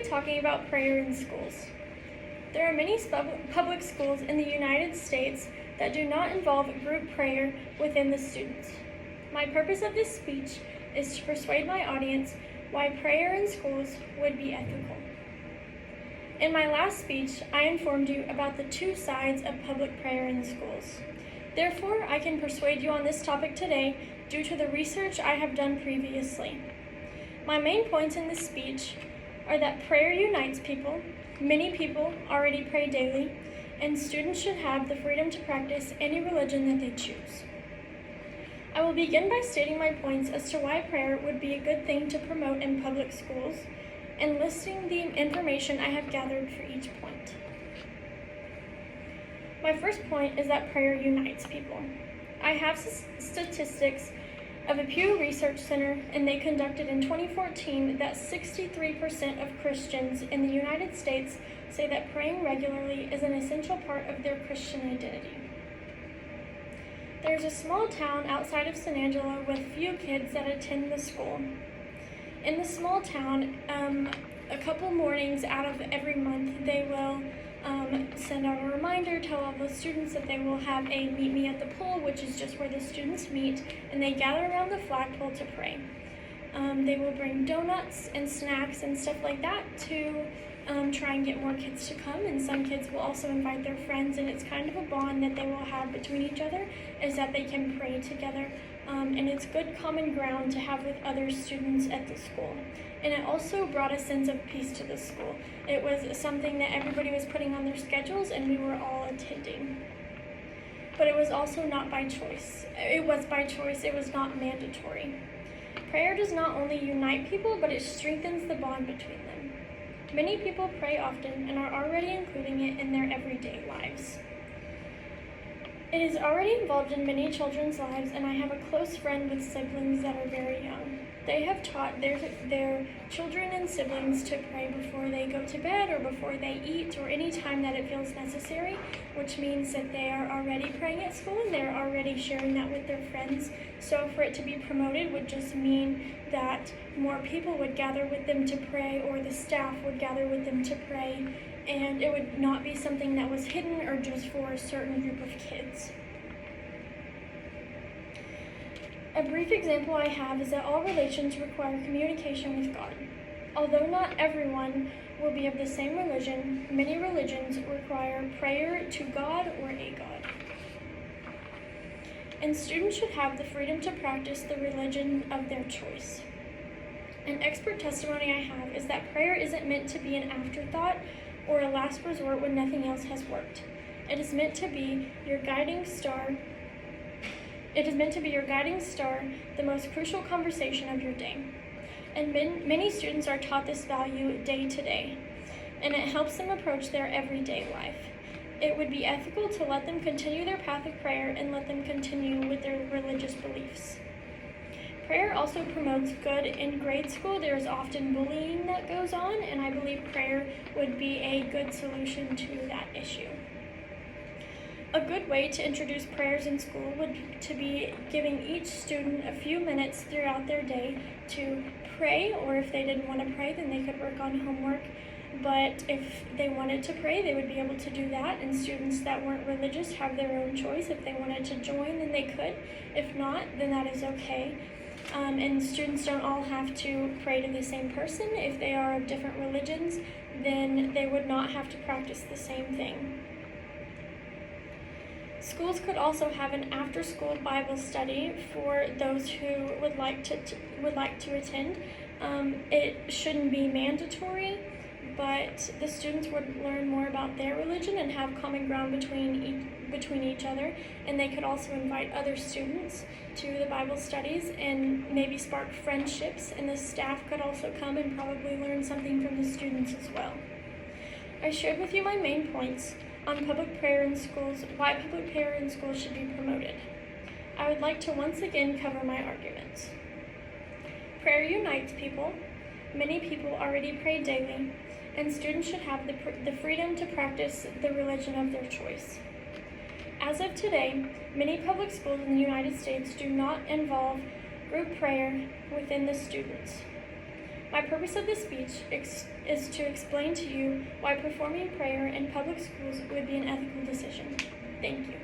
talking about prayer in schools. There are many public schools in the United States that do not involve group prayer within the students. My purpose of this speech is to persuade my audience why prayer in schools would be ethical. In my last speech, I informed you about the two sides of public prayer in schools. Therefore, I can persuade you on this topic today due to the research I have done previously. My main points in this speech are that prayer unites people, many people already pray daily, and students should have the freedom to practice any religion that they choose. I will begin by stating my points as to why prayer would be a good thing to promote in public schools, and listing the information I have gathered for each point. My first point is that prayer unites people. I have statistics of a Pew Research Center, and they conducted in 2014 that 63% of Christians in the United States say that praying regularly is an essential part of their Christian identity. There's a small town outside of San Angelo with few kids that attend the school. In the small town, a couple mornings out of every month, they will send out a reminder, tell all the students that they will have a meet me at the pool, which is just where the students meet, and they gather around the flagpole to pray. They will bring donuts and snacks and stuff like that to try and get more kids to come, and some kids will also invite their friends, and it's kind of a bond that they will have between each other, is that they can pray together, and it's good common ground to have with other students at the school. And it also brought a sense of peace to the school. It was something that everybody was putting on their schedules, and we were all attending. But it was also not by choice. It was by choice, it was not mandatory. Prayer does not only unite people, but it strengthens the bond between them. Many people pray often and are already including it in their everyday lives. It is already involved in many children's lives, and I have a close friend with siblings that are very young. They have taught their children and siblings to pray before they go to bed or before they eat or any time that it feels necessary, which means that they are already praying at school and they're already sharing that with their friends. So for it to be promoted would just mean that more people would gather with them to pray, or the staff would gather with them to pray, and it would not be something that was hidden or just for a certain group of kids. A brief example I have is that all religions require communication with God. Although not everyone will be of the same religion, many religions require prayer to God or a God. And students should have the freedom to practice the religion of their choice. An expert testimony I have is that prayer isn't meant to be an afterthought or a last resort when nothing else has worked. It is meant to be your guiding star. It is meant to be your guiding star, the most crucial conversation of your day. And many students are taught this value day to day, and it helps them approach their everyday life. It would be ethical to let them continue their path of prayer and let them continue with their religious beliefs. Prayer also promotes good. In grade school, there is often bullying that goes on, and I believe prayer would be a good solution to that issue. A good way to introduce prayers in school would to be giving each student a few minutes throughout their day to pray, or if they didn't want to pray, then they could work on homework. But if they wanted to pray, they would be able to do that, and students that weren't religious have their own choice. If they wanted to join, then they could. If not, then that is okay. And students don't all have to pray to the same person. If they are of different religions, then they would not have to practice the same thing. Schools could also have an after-school Bible study for those who would like to attend. It shouldn't be mandatory, but the students would learn more about their religion and have common ground between each other, and they could also invite other students to the Bible studies and maybe spark friendships, and the staff could also come and probably learn something from the students as well. I shared with you my main points on public prayer in schools, why public prayer in schools should be promoted. I would like to once again cover my arguments. Prayer unites people. Many people already pray daily, and students should have the freedom to practice the religion of their choice. As of today, many public schools in the United States do not involve group prayer within the students. My purpose of this speech is to explain to you why performing prayer in public schools would be an ethical decision. Thank you.